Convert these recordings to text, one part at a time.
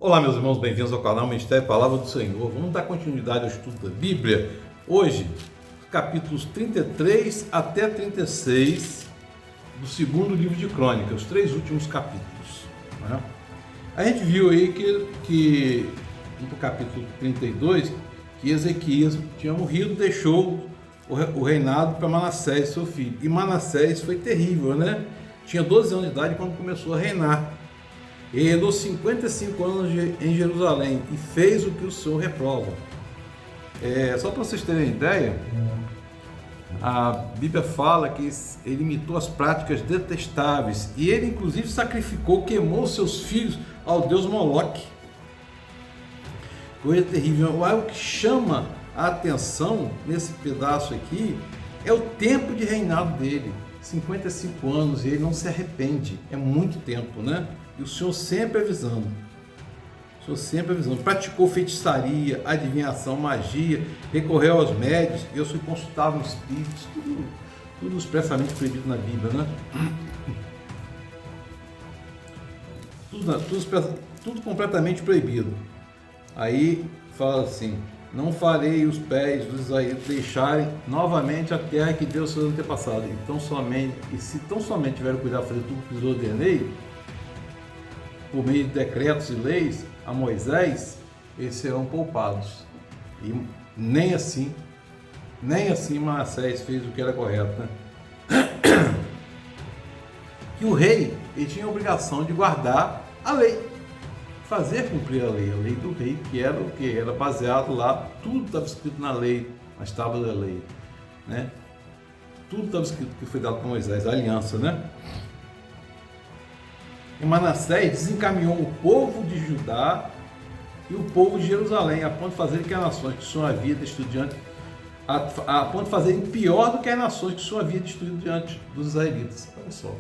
Olá, meus irmãos, bem-vindos ao canal Ministério Palavra do Senhor. Vamos dar continuidade ao estudo da Bíblia. Hoje, capítulos 33 até 36 do segundo livro de Crônicas, os três últimos capítulos, né? A gente viu aí que no capítulo 32, que Ezequias tinha morrido, deixou o reinado para Manassés, seu filho. E Manassés foi terrível, né? Tinha 12 anos de idade quando começou a reinar. Ele reinou 55 anos em Jerusalém e fez o que o Senhor reprova. Só para vocês terem ideia, a Bíblia fala que ele imitou as práticas detestáveis e ele inclusive sacrificou, queimou seus filhos ao deus Moloque. Coisa terrível. O que chama a atenção nesse pedaço aqui é o tempo de reinado dele, 55 anos, e ele não se arrepende. É muito tempo, né? E o Senhor sempre avisando. Praticou feitiçaria, adivinhação, magia, recorreu aos médios, Deus se consultava os espíritos, tudo expressamente proibido na Bíblia, né? Tudo completamente proibido. Aí fala assim: não farei os pés dos israelitas deixarem novamente a terra que Deus seus antepassados. Se tão somente tiveram cuidado de fazer tudo que lhes ordenei, por meio de decretos e leis a Moisés, eles serão poupados. E nem assim Manassés fez o que era correto, né? E o rei, ele tinha a obrigação de guardar a lei, fazer cumprir a lei do rei, que era o que? Era baseado lá, tudo estava escrito na lei, nas tábuas da lei, né? Tudo estava escrito que foi dado para Moisés, a aliança, né? E Manassés desencaminhou o povo de Judá e o povo de Jerusalém, a ponto de fazerem que as nações que o Senhor havia destruído diante, a ponto de fazerem pior do que as nações que o Senhor havia destruído diante dos israelitas. Olha só,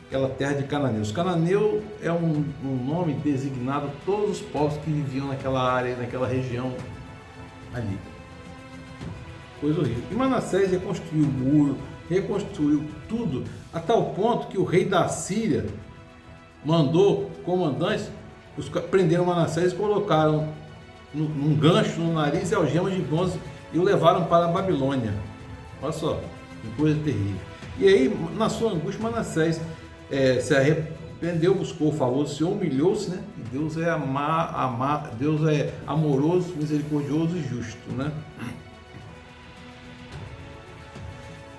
aquela terra de cananeus. Cananeu é um nome designado a todos os povos que viviam naquela área, naquela região ali. Coisa horrível. E Manassés reconstruiu o muro, reconstruiu tudo, a tal ponto que o rei da Síria mandou comandantes, prenderam Manassés e colocaram num gancho no nariz e algemas de bronze e o levaram para a Babilônia. Olha só, que coisa terrível. E aí, na sua angústia, Manassés se arrependeu, buscou o favor do Senhor, humilhou-se, né? E Deus é Deus é amoroso, misericordioso e justo, né?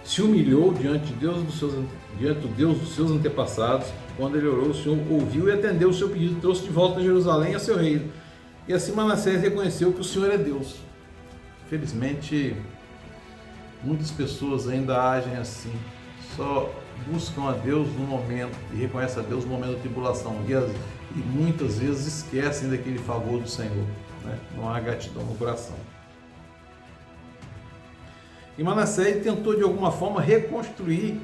Se humilhou diante de Deus dos seus antepassados. Quando ele orou, o Senhor ouviu e atendeu o seu pedido, trouxe de volta a Jerusalém a seu reino. E assim Manassés reconheceu que o Senhor é Deus. Infelizmente, muitas pessoas ainda agem assim, só buscam a Deus no momento e reconhecem a Deus no momento da tribulação, e muitas vezes esquecem daquele favor do Senhor, né? Não há gratidão no coração. E Manassés tentou de alguma forma reconstruir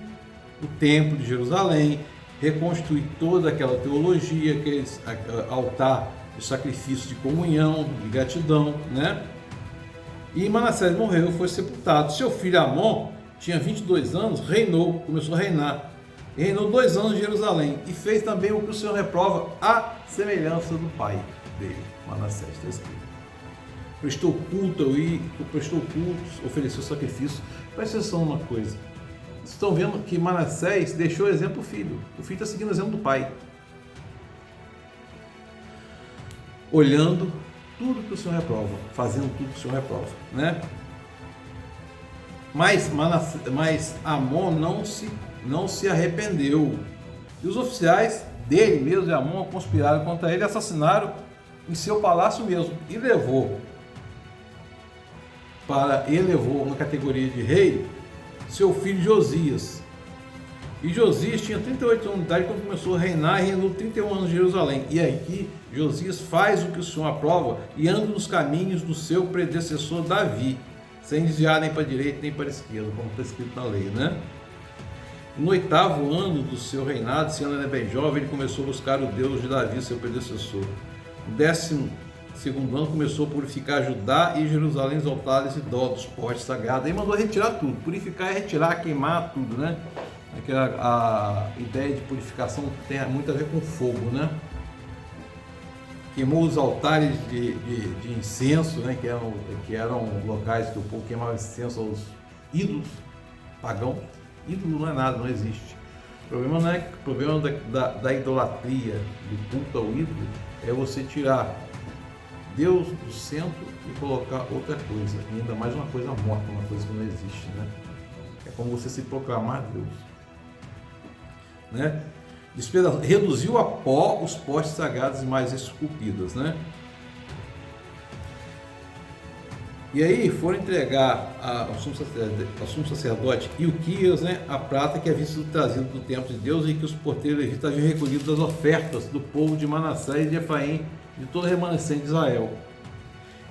o templo de Jerusalém, reconstruir toda aquela teologia, aquele altar de sacrifício de comunhão, de gratidão, né? E Manassés morreu, foi sepultado. Seu filho Amon tinha 22 anos, começou a reinar. E reinou 2 anos em Jerusalém e fez também o que o Senhor reprova, a semelhança do pai dele, Manassés, está escrito. Prestou cultos, ofereceu sacrifício. Presta atenção numa coisa. Vocês estão vendo que Manassés deixou exemplo o filho. O filho está seguindo o exemplo do pai. Olhando tudo que o Senhor reprova, fazendo tudo que o Senhor reprova, né? Mas Amon não se arrependeu. E os oficiais dele mesmo, de Amon, conspiraram contra ele e assassinaram em seu palácio mesmo. E elevou na categoria de rei seu filho Josias. E Josias tinha 38 anos de idade quando começou a reinar e reinou 31 anos em Jerusalém. E aqui Josias faz o que o Senhor aprova e anda nos caminhos do seu predecessor Davi, sem desviar nem para a direita nem para a esquerda, como está escrito na lei, né? No 8º ano do seu reinado, sendo ainda bem jovem, ele começou a buscar o Deus de Davi, seu predecessor. No 12º ano começou a purificar Judá e Jerusalém, os altares e dos postes sagrados. Aí mandou retirar tudo, purificar é retirar, queimar tudo, né? A ideia de purificação tem muito a ver com fogo, né? queimou os altares de incenso, né, que eram locais que o povo queimava incenso aos ídolos pagãos. Ídolo não é nada, não existe. O problema da idolatria, do culto ao ídolo, é você tirar Deus do centro e colocar outra coisa, e ainda mais uma coisa morta, uma coisa que não existe, né? É como você se proclamar Deus, né? Reduziu a pó os postes sagrados e mais esculpidos, né? E aí foram entregar ao sumo sacerdote Ilquias, né, a prata que havia sido trazida do templo de Deus e que os porteiros levitas haviam recolhido das ofertas do povo de Manassés e de Efraim, de todo o remanescente de Israel.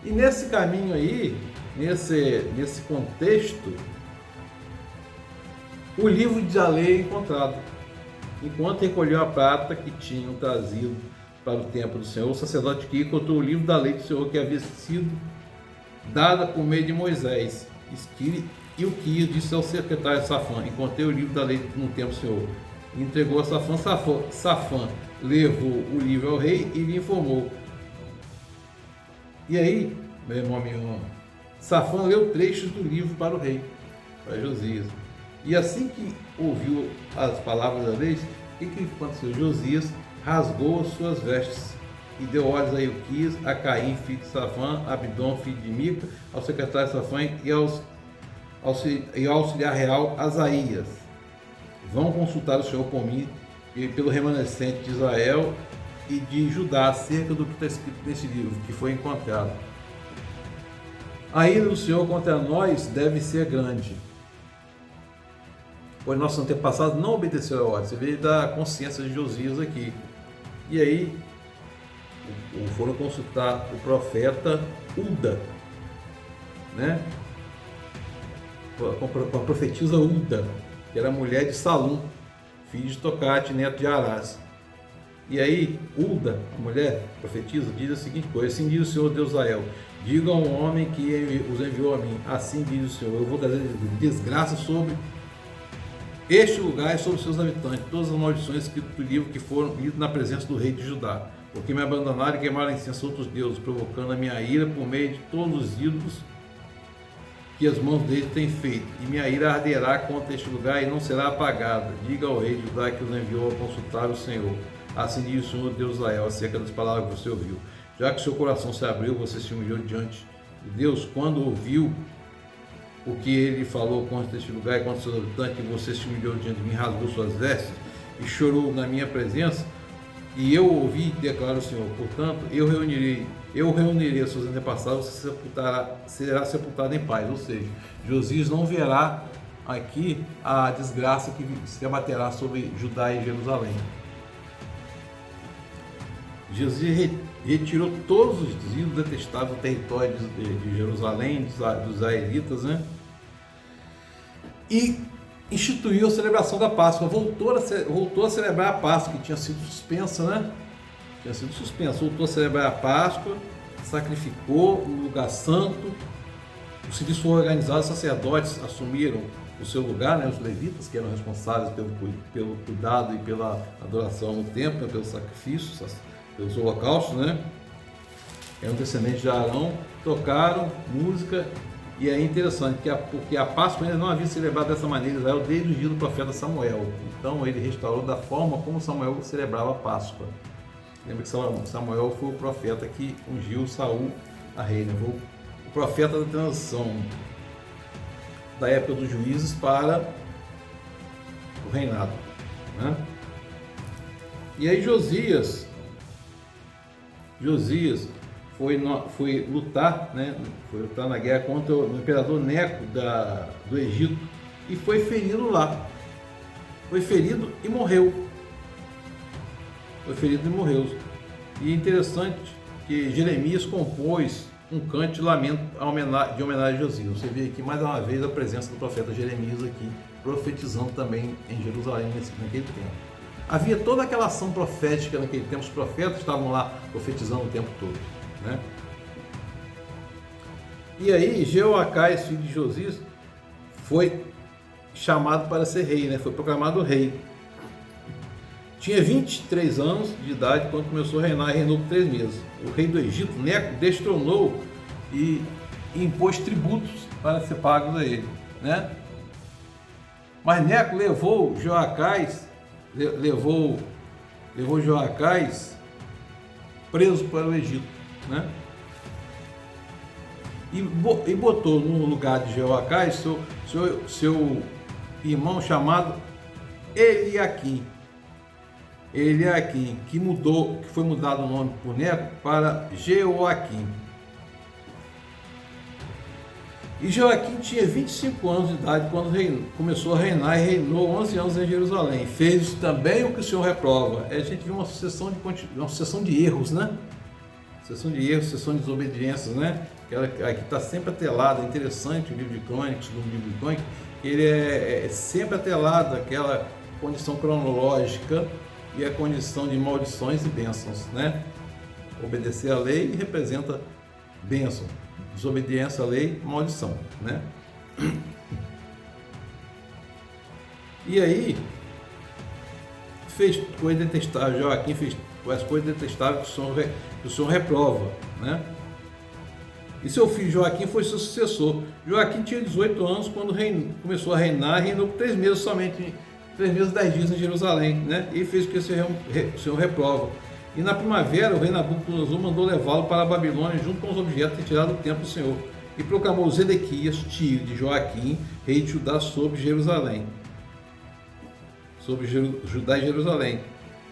E nesse caminho aí, nesse contexto, o livro de lei é encontrado. Enquanto recolheu a prata que tinham trazido para o templo do Senhor, o sacerdote que encontrou o livro da lei do Senhor que havia sido dada por meio de Moisés. Esquire e o que disse ao secretário Safã: encontrei o livro da lei no templo do Senhor. E entregou a Safã. Safã levou o livro ao rei e lhe informou. E aí, meu irmão, minha irmã, Safã leu trechos do livro para o rei, para Josias. E assim que ouviu as palavras da lei, o que aconteceu? Josias rasgou as suas vestes e deu ordens a Ilquias, a Caim, filho de Safã, a Abidom, filho de Mica, ao secretário Safã e ao auxiliar real Asaías: vão consultar o Senhor por mim e pelo remanescente de Israel e de Judá acerca do que está escrito nesse livro que foi encontrado. A ira do Senhor contra nós deve ser grande, pois nossos antepassados não obedeceram a ordem. Você vê da consciência de Josias aqui. E aí foram consultar o profeta Ulda, né? Com a profetisa Ulda, que era mulher de Salum, filho de Tocate, neto de Arás. E aí Ulda, a mulher profetisa, diz a seguinte coisa: assim diz o Senhor Deus Israel, diga ao homem que os enviou a mim, assim diz o Senhor, eu vou trazer desgraça sobre este lugar e sobre os seus habitantes, todas as maldições escritas do livro que foram lidas na presença do rei de Judá, porque me abandonaram e queimaram incenso a outros deuses, provocando a minha ira por meio de todos os ídolos que as mãos deles têm feito, e minha ira arderá contra este lugar e não será apagada. Diga ao rei de Judá que os enviou a consultar o Senhor. Assim diz o Senhor Deus de Israel acerca das palavras que você ouviu. Já que seu coração se abriu, você se humilhou diante de Deus, quando ouviu o que ele falou contra este lugar e contra seus habitantes, que você se humilhou diante de mim, rasgou suas vestes e chorou na minha presença, e eu ouvi, declara o Senhor, portanto, eu reunirei os seus antepassados, você será sepultado em paz. Ou seja, Josias não verá aqui a desgraça que se abaterá sobre Judá e Jerusalém. Josias retirou todos os ídolos detestáveis do território de Jerusalém, dos israelitas, né? E instituiu a celebração da Páscoa, voltou a celebrar a Páscoa, que tinha sido suspensa, né? Voltou a celebrar a Páscoa, sacrificou no lugar santo, o serviço foi organizado, os sacerdotes assumiram o seu lugar, né? Os levitas, que eram responsáveis pelo cuidado e pela adoração no templo, né? Pelos sacrifícios, pelos holocaustos, né? Eram descendentes de Arão, tocaram música. E é interessante, porque a Páscoa ainda não havia celebrado dessa maneira Israel desde o dia do profeta Samuel. Então ele restaurou da forma como Samuel celebrava a Páscoa. Lembra que Samuel foi o profeta que ungiu Saul a rei, né? Foi o profeta da transição da época dos juízes para o reinado, né? E aí Josias foi lutar, né? Foi lutar na guerra contra o imperador Neco do Egito e foi ferido lá. Foi ferido e morreu. E é interessante que Jeremias compôs um canto de lamento de homenagem a Josias. Você vê aqui mais uma vez a presença do profeta Jeremias aqui, profetizando também em Jerusalém naquele tempo. Havia toda aquela ação profética naquele tempo, os profetas estavam lá profetizando o tempo todo, né? E aí Jeoacás, filho de Josias, foi chamado para ser rei, né? Foi proclamado rei. tinha 23 anos de idade quando começou a reinar e reinou por 3 meses. O rei do Egito, Neco, destronou e impôs tributos para ser pagos a ele, né? Mas Neco levou Joacás preso para o Egito, né? E botou no lugar de Joacás seu irmão chamado Eliaquim, que foi mudado o nome por Neco para Jeoaquim. E Joaquim tinha 25 anos de idade quando começou a reinar e reinou 11 anos em Jerusalém. Fez também o que o Senhor reprova. A gente viu uma sucessão de erros, né? Sucessão de erros, sucessão de desobediências, né? Aqui está sempre atrelado. É interessante o livro de Crônicas, do livro de Crônicas, ele é sempre atrelado àquela condição cronológica e a condição de maldições e bênçãos, né? Obedecer à lei representa bênção. Desobediência à lei, maldição, né? E aí fez coisa detestável. Joaquim fez as coisas detestáveis que o Senhor reprova, né? E seu filho Joaquim foi seu sucessor. Joaquim tinha 18 anos quando começou a reinar, reinou por 3 meses somente, 3 meses e 10 dias em Jerusalém, né? E fez o que o Senhor reprova. E na primavera, o rei Nabucodonosor mandou levá-lo para a Babilônia junto com os objetos retirados do templo do Senhor. E proclamou Zedequias, tio de Joaquim, rei de Judá, sobre Jerusalém. Sobre Judá e Jerusalém.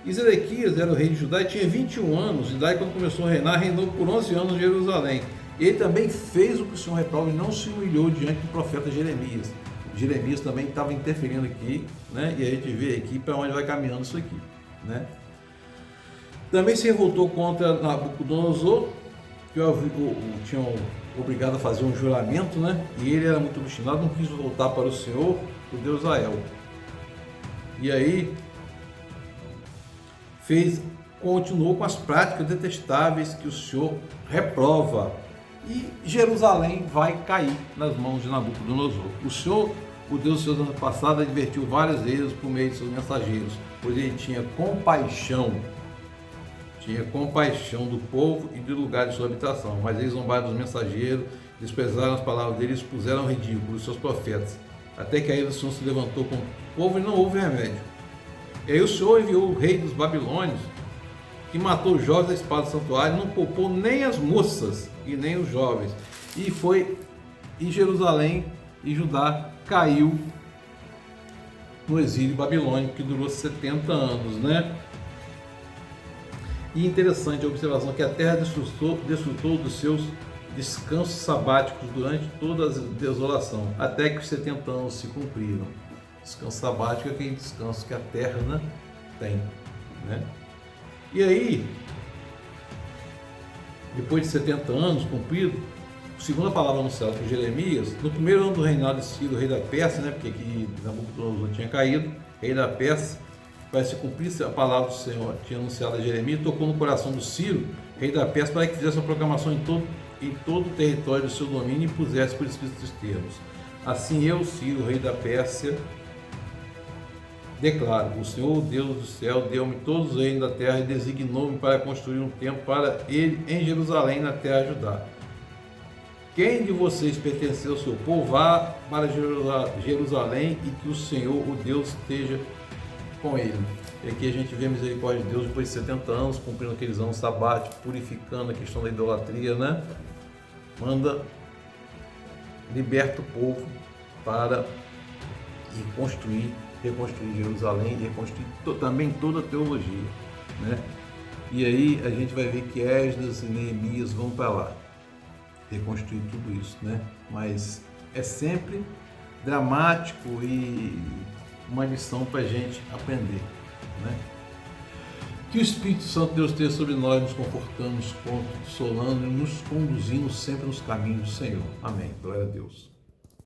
E Zedequias era o rei de Judá e tinha 21 anos de idade quando começou a reinar, reinou por 11 anos em Jerusalém. Ele também fez o que o Senhor reprova e não se humilhou diante do profeta Jeremias. Jeremias também estava interferindo aqui, né? E a gente vê aqui para onde vai caminhando isso aqui, né? Também se revoltou contra Nabucodonosor, que o tinham obrigado a fazer um juramento, né? E ele era muito obstinado, não quis voltar para o Senhor, o Deus de Israel. E aí continuou com as práticas detestáveis que o Senhor reprova. E Jerusalém vai cair nas mãos de Nabucodonosor. O Senhor, o Deus dos seus antepassados, advertiu várias vezes por meio de seus mensageiros, pois ele tinha compaixão do povo e do lugar de sua habitação. Mas eles zombaram dos mensageiros, desprezaram as palavras deles e expuseram ao ridículo os seus profetas. Até que aí o Senhor se levantou com o povo e não houve remédio. E aí o Senhor enviou o rei dos babilônios, que matou os jovens da espada do santuário, não poupou nem as moças e nem os jovens. E Jerusalém e Judá caiu no exílio babilônico, que durou 70 anos, né? E interessante a observação que a terra desfrutou dos seus descansos sabáticos durante toda a desolação, até que os 70 anos se cumpriram. Descanso sabático é aquele descanso que a terra, né, tem, né? E aí, depois de 70 anos cumprido, segundo a palavra anunciada por Jeremias, no primeiro ano do reinado de Ciro, rei da Pérsia, né, porque aqui Nabucodonosor tinha caído, rei da Pérsia, para se cumprir a palavra do Senhor, tinha anunciado a Jeremias, tocou no coração do Ciro, rei da Pérsia, para que fizesse uma proclamação em todo o território do seu domínio e pusesse por escrito esses termos. Assim eu, Ciro, rei da Pérsia, declaro: o Senhor, o Deus do céu, deu-me todos os reinos da terra e designou-me para construir um templo para ele em Jerusalém, na terra de Judá. Quem de vocês pertencer ao seu povo, vá para Jerusalém e que o Senhor, o Deus, esteja com ele. E aqui a gente vê a misericórdia de Deus depois de 70 anos, cumprindo aqueles anos sabáticos, purificando a questão da idolatria, né? Liberta o povo para reconstruir Jerusalém e reconstruir também toda a teologia, né? E aí a gente vai ver que Esdras e Neemias vão para lá reconstruir tudo isso, né? Mas é sempre dramático e uma lição para a gente aprender, né? Que o Espírito Santo Deus esteja sobre nós, nos confortando, nos consolando e nos conduzindo sempre nos caminhos do Senhor. Amém. Glória a Deus.